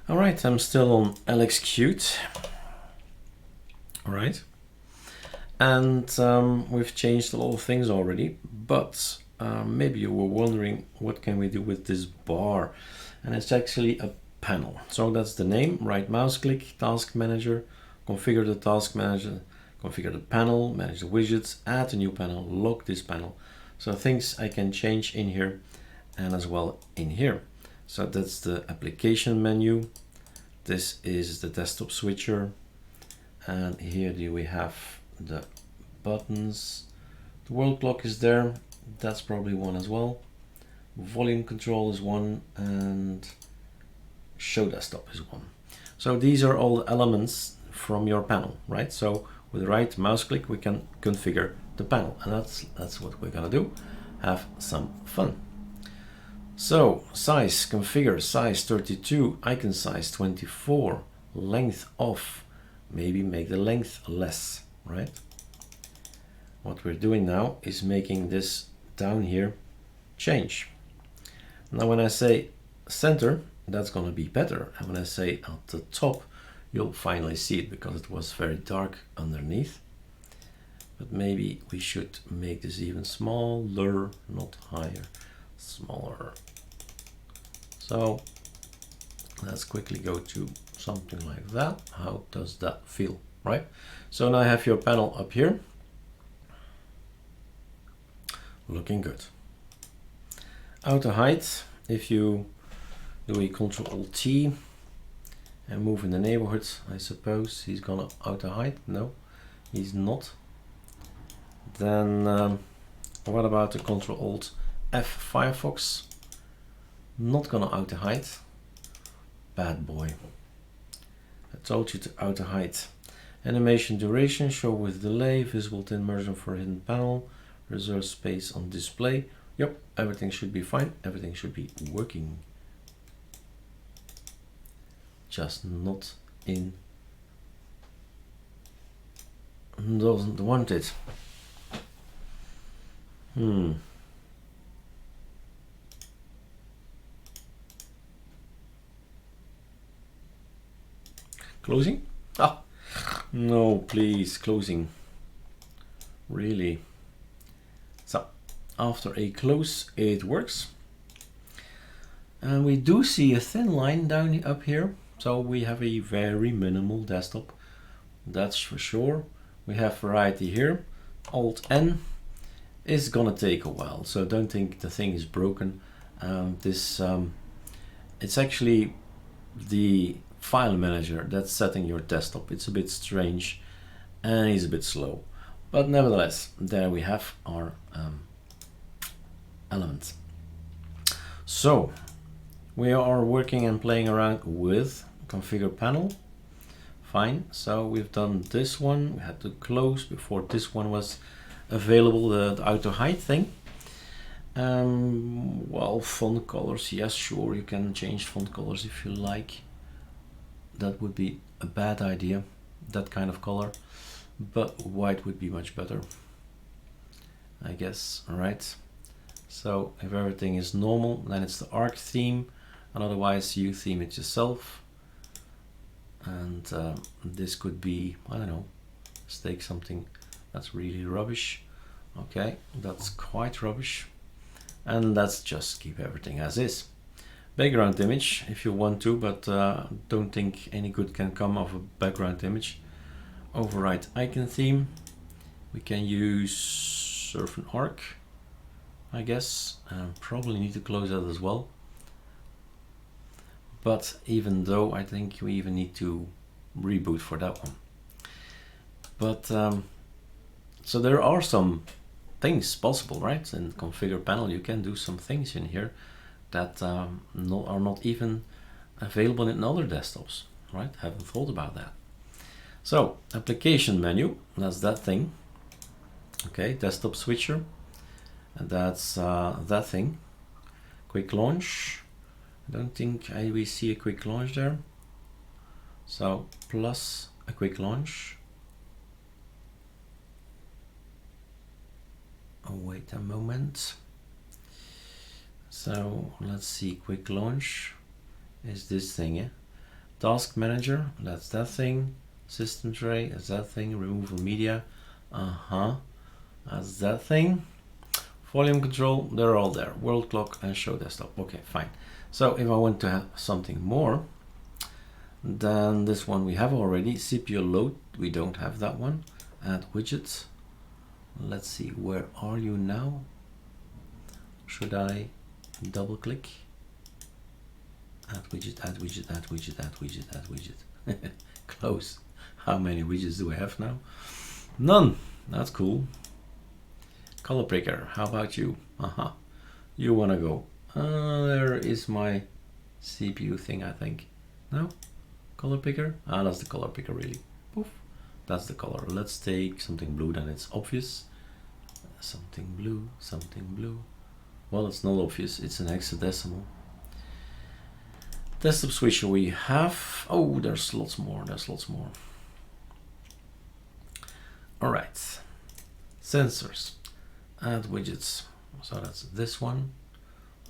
All right, I'm still on LXQt. All right. And we've changed a lot of things already, but maybe you were wondering what can we do with this bar? And it's actually a panel. So that's the name, right mouse click, task manager, configure the task manager, configure the panel, manage the widgets, add a new panel, lock this panel. So things I can change in here and as well in here. So that's the application menu. This is the desktop switcher. And here we have the buttons. The world clock is there. That's probably one as well. Volume control is one, and show desktop is one. So these are all the elements from your panel, right? So with the right mouse click, we can configure the panel, and that's what we're gonna do. Have some fun. So size, configure size 32, icon size 24, length off, maybe make the length less, right? What we're doing now is making this down here change. Now when I say center, that's going to be better. And when I say at the top, you'll finally see it because it was very dark underneath. But maybe we should make this even smaller, not higher, smaller. So let's quickly go to something like that. How does that feel, right? So now I have your panel up here. Looking good. Auto height, if you do a Ctrl-Alt-T and move in the neighborhood, I suppose he's gonna auto height. No, he's not. Then what about the Ctrl-Alt-F Firefox? Not gonna auto height. Bad boy. I told you to auto height. Animation duration, show with delay, visible to immersion for hidden panel, reserve space on display. Yep, everything should be fine. Everything should be working. Just not in. Doesn't want it. Closing? Ah, no, please, closing. Really? So, after a close, it works. And we do see a thin line down up here. So we have a very minimal desktop. That's for sure. We have variety here. Alt-N is gonna take a while. So don't think the thing is broken. It's actually the file manager that's setting your desktop. It's a bit strange and it's a bit slow. But nevertheless, there we have our element. So we are working and playing around with configure panel. Fine, so we've done this one. We had to close before this one was available, the auto height thing. Well, font colors, yes, sure, you can change font colors if you like. That would be a bad idea, that kind of color, but white would be much better, I guess. All right, so if everything is normal, then it's the Arc theme, and otherwise you theme it yourself. And this could be, I don't know, let's take something that's really rubbish. Okay, that's quite rubbish. And let's just keep everything as is. Background image if you want to, but don't think any good can come of a background image. Override icon theme. We can use Surf and Arc, I guess. Probably need to close that as well. But even though I think we even need to reboot for that one. But so there are some things possible, right? In configure panel, you can do some things in here that are not even available in other desktops, right? Haven't thought about that. So application menu, that's that thing. Okay, desktop switcher, and that's that thing. Quick launch. I don't think we see a quick launch there. So plus a quick launch. Oh, wait a moment. So let's see, quick launch is this thing, yeah? Task manager, that's that thing. System tray, that's that thing. Removal media, that's that thing. Volume control, they're all there. World clock and show desktop. Okay, fine. So if I want to have something more, then this one we have already. CPU load, we don't have that one. Add widgets. Let's see, where are you now? Should I double click? Add widget, add widget, add widget, add widget, add widget. Close. How many widgets do I have now? None. That's cool. Color picker, how about you? You wanna go. There is my CPU thing, I think. No? Color picker? That's the color picker, really. Poof. That's the color. Let's take something blue, then it's obvious. Something blue, something blue. Well, it's not obvious, it's an hexadecimal. Desktop switcher we have. Oh, there's lots more, there's lots more. All right, sensors, add widgets. So that's this one.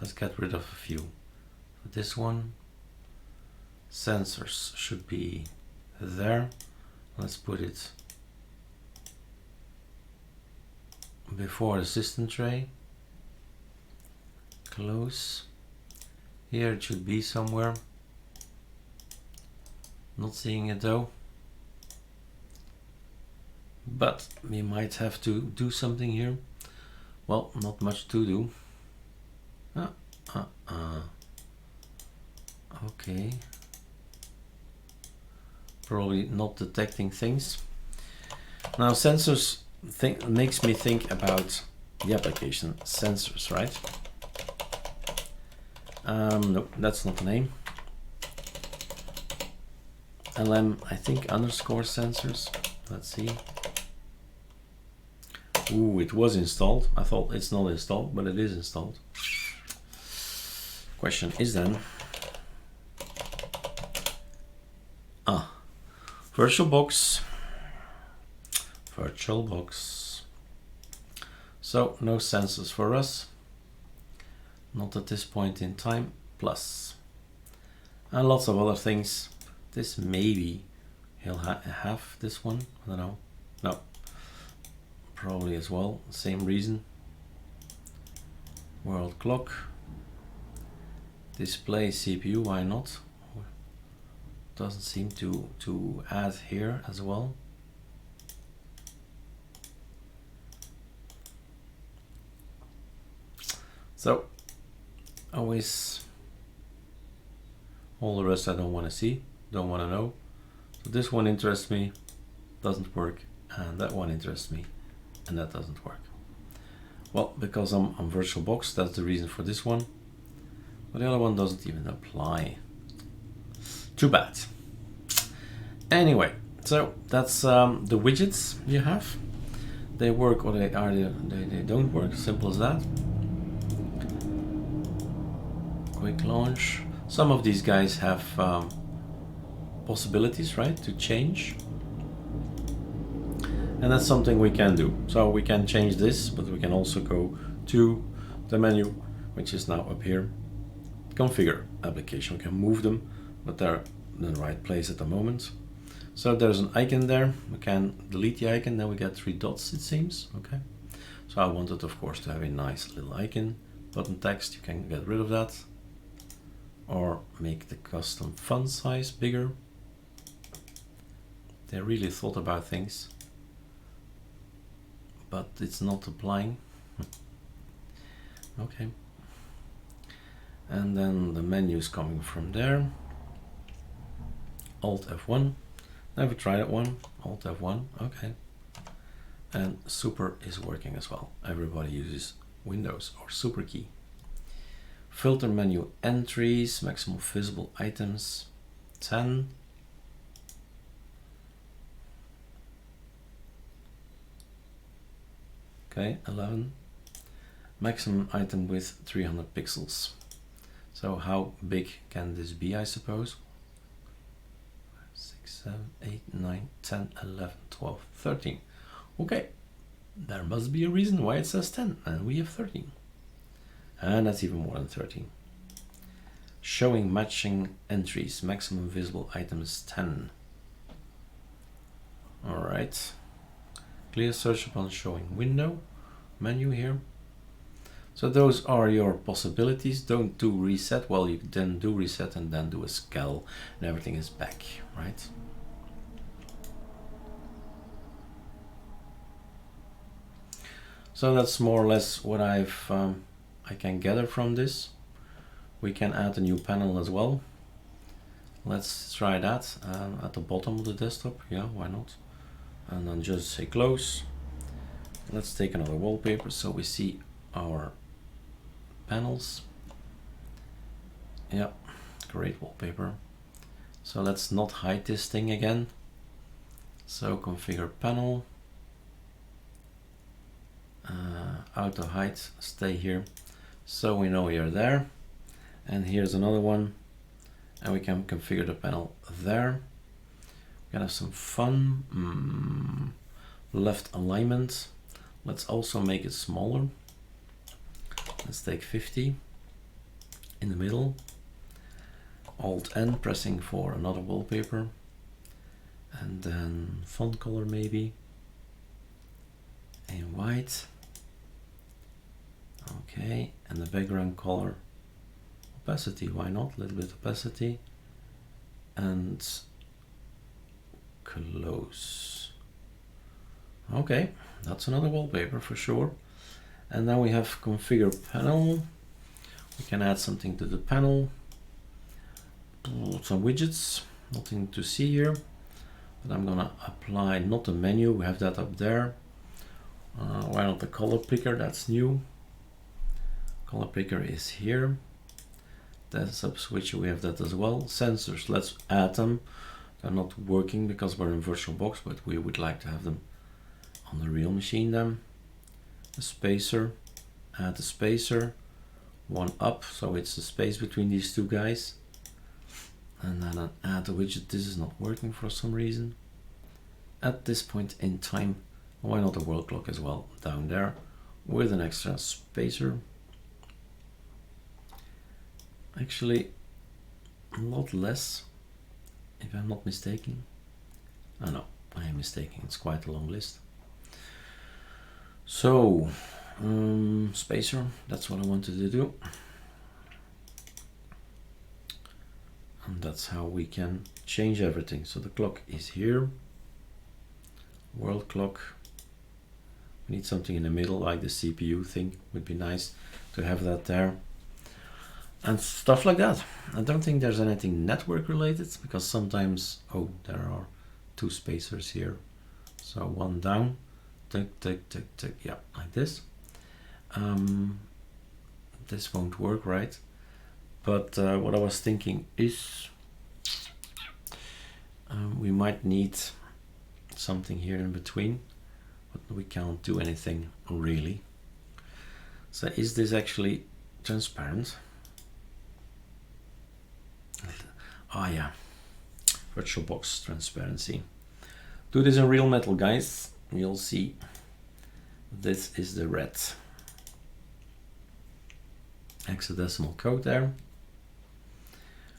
Let's get rid of a few. This one, sensors should be there. Let's put it before the system tray. Close. Here it should be somewhere. Not seeing it though. But we might have to do something here. Well, not much to do. Okay. Probably not detecting things. Now sensors makes me think about the application sensors, right? No, that's not the name. LM, I think underscore sensors. Let's see. Ooh, it was installed. I thought it's not installed, but it is installed. Question is then, VirtualBox. So no sensors for us. Not at this point in time. Plus. And lots of other things. This maybe he'll have this one. I don't know. No. Probably as well. Same reason. World clock. Display CPU. Why not? Doesn't seem to add here as well. So always all the rest I don't want to see, don't want to know. So this one interests me, doesn't work, and that one interests me, and that doesn't work. Well, because I'm on VirtualBox, that's the reason for this one. But the other one doesn't even apply. Too bad. Anyway, so that's the widgets you have. They work or they don't work. Simple as that. Quick launch. Some of these guys have possibilities, right, to change. And that's something we can do. So we can change this, but we can also go to the menu, which is now up here. Configure application. We can move them, but they're in the right place at the moment. So there's an icon there. We can delete the icon, then we get 3 dots, it seems. Okay. So I wanted, of course, to have a nice little icon. Button text, you can get rid of that. Or make the custom font size bigger. They really thought about things, but it's not applying. Okay. And then the menu is coming from there. Alt F1. Never tried that one. Alt F1. Okay. And super is working as well. Everybody uses Windows or super key. Filter menu entries, maximum visible items 10. Okay, 11. Maximum item width 300 pixels. So how big can this be, I suppose? 6, 7, 8, 9, 10, 11, 12, 13. Okay, there must be a reason why it says 10 and we have 13. And that's even more than 13. Showing matching entries, maximum visible items 10. All right. Clear search upon showing window, menu here. So those are your possibilities. Don't do reset. Well, you then do reset and then do a scal and everything is back, right? So that's more or less what I can gather from this. We can add a new panel as well. Let's try that at the bottom of the desktop. Yeah, why not? And then just say close. Let's take another wallpaper so we see our panels. Yeah, great wallpaper. So let's not hide this thing again. So configure panel. Auto height, stay here. So we know you're there. And here's another one. And we can configure the panel there. We can have some fun. Left alignment. Let's also make it smaller. Let's take 50 in the middle. Alt N pressing for another wallpaper. And then font color maybe. In white. Okay, and the background color. Opacity, why not? A little bit opacity. And close. Okay, that's another wallpaper for sure. And then we have configure panel. We can add something to the panel. Some widgets, nothing to see here. But I'm gonna apply not the menu, we have that up there. Why not the color picker? That's new. Color picker is here. Desktop switcher, we have that as well. Sensors, let's add them. They're not working because we're in VirtualBox, but we would like to have them on the real machine then. A spacer, add a spacer, one up, so it's the space between these two guys. And then add a widget. This is not working for some reason. At this point in time, why not a world clock as well down there with an extra spacer. Actually, a lot less, if I'm not mistaken. Oh no, I am mistaken. It's quite a long list. So, spacer, that's what I wanted to do. And that's how we can change everything. So the clock is here. World clock. We need something in the middle, like the CPU thing. Would be nice to have that there. And stuff like that. I don't think there's anything network related, because sometimes, oh, there are two spacers here. So one down, tick, tick, tick, tick, yeah, like this. This won't work, right? But what I was thinking is we might need something here in between, but we can't do anything really. So is this actually transparent? Oh yeah, VirtualBox transparency. Do this in real metal, guys. You'll see. This is the red hexadecimal code there.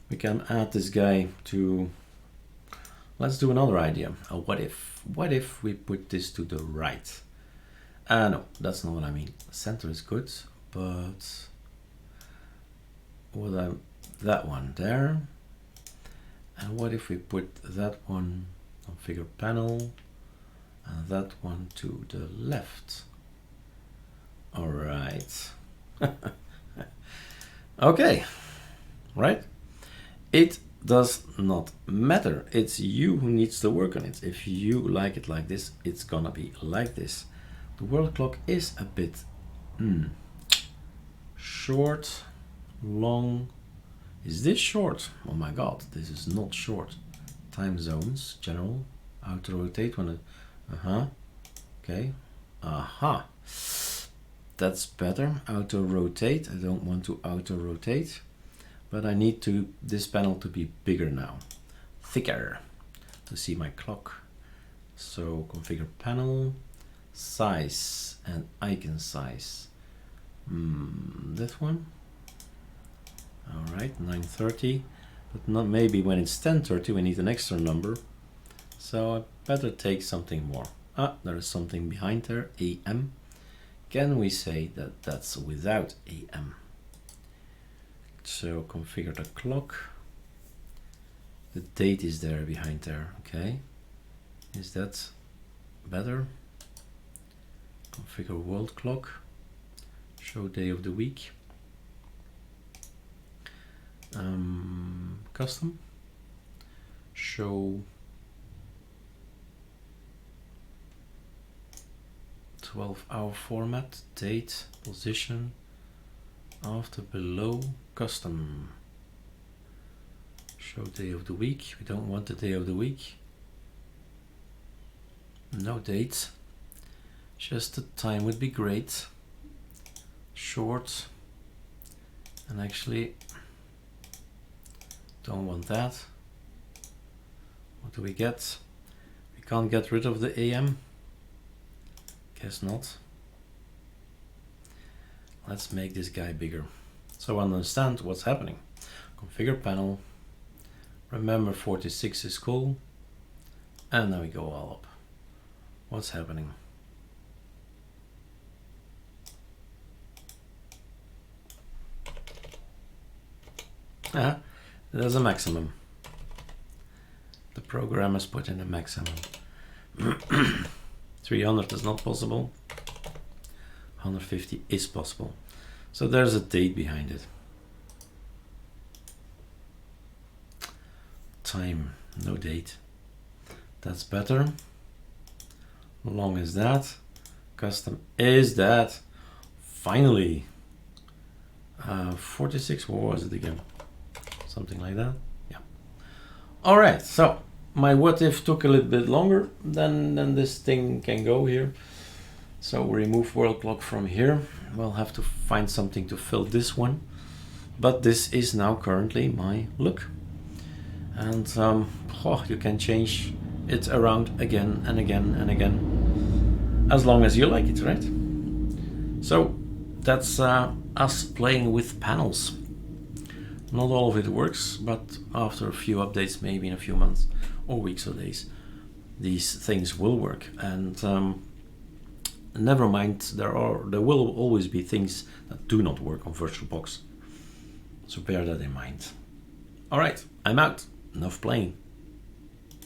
We can add this guy to, let's do another idea. A what if? What if we put this to the right? No, that's not what I mean. Center is good, but that one there. And what if we put that one on figure panel and that one to the left? All right. Okay, right? It does not matter. It's you who needs to work on it. If you like it like this, it's gonna be like this. The world clock is a bit short, long. Is this short? Oh my god, this is not short. Time zones, general, auto rotate when it, okay, that's better. Auto rotate, I don't want to auto rotate, but I need this panel to be bigger now, thicker, to see my clock. So configure panel, size and icon size. That one. All right, 9:30, but not maybe when it's 10:30 we need an extra number. So I better take something more. Ah, there is something behind there, AM. Can we say that that's without AM? So configure the clock. The date is there behind there, okay. Is that better? Configure world clock. Show day of the week. Custom. Show 12-hour format, date, position, after, below, custom. Show day of the week. We don't want the day of the week. No date. Just the time would be great. Short. And actually, don't want that. What do we get? We can't get rid of the AM. Guess not. Let's make this guy bigger so I understand what's happening. Configure panel. Remember 46 is cool. And now we go all up. What's happening? Ah, there's a maximum. The program has put in a maximum. 300 is not possible. 150 is possible. So there's a date behind it. Time, no date. That's better. Long as that. Custom is that. Finally. 46, what was it again? Something like that. Yeah. All right, so my what if took a little bit longer than this thing can go here. So remove world clock from here. We'll have to find something to fill this one. But this is now currently my look. And you can change it around again and again and again, as long as you like it, right? So that's us playing with panels. Not all of it works, but after a few updates, maybe in a few months or weeks or days, these things will work. And never mind, there will always be things that do not work on VirtualBox. So bear that in mind. All right, I'm out. Enough playing.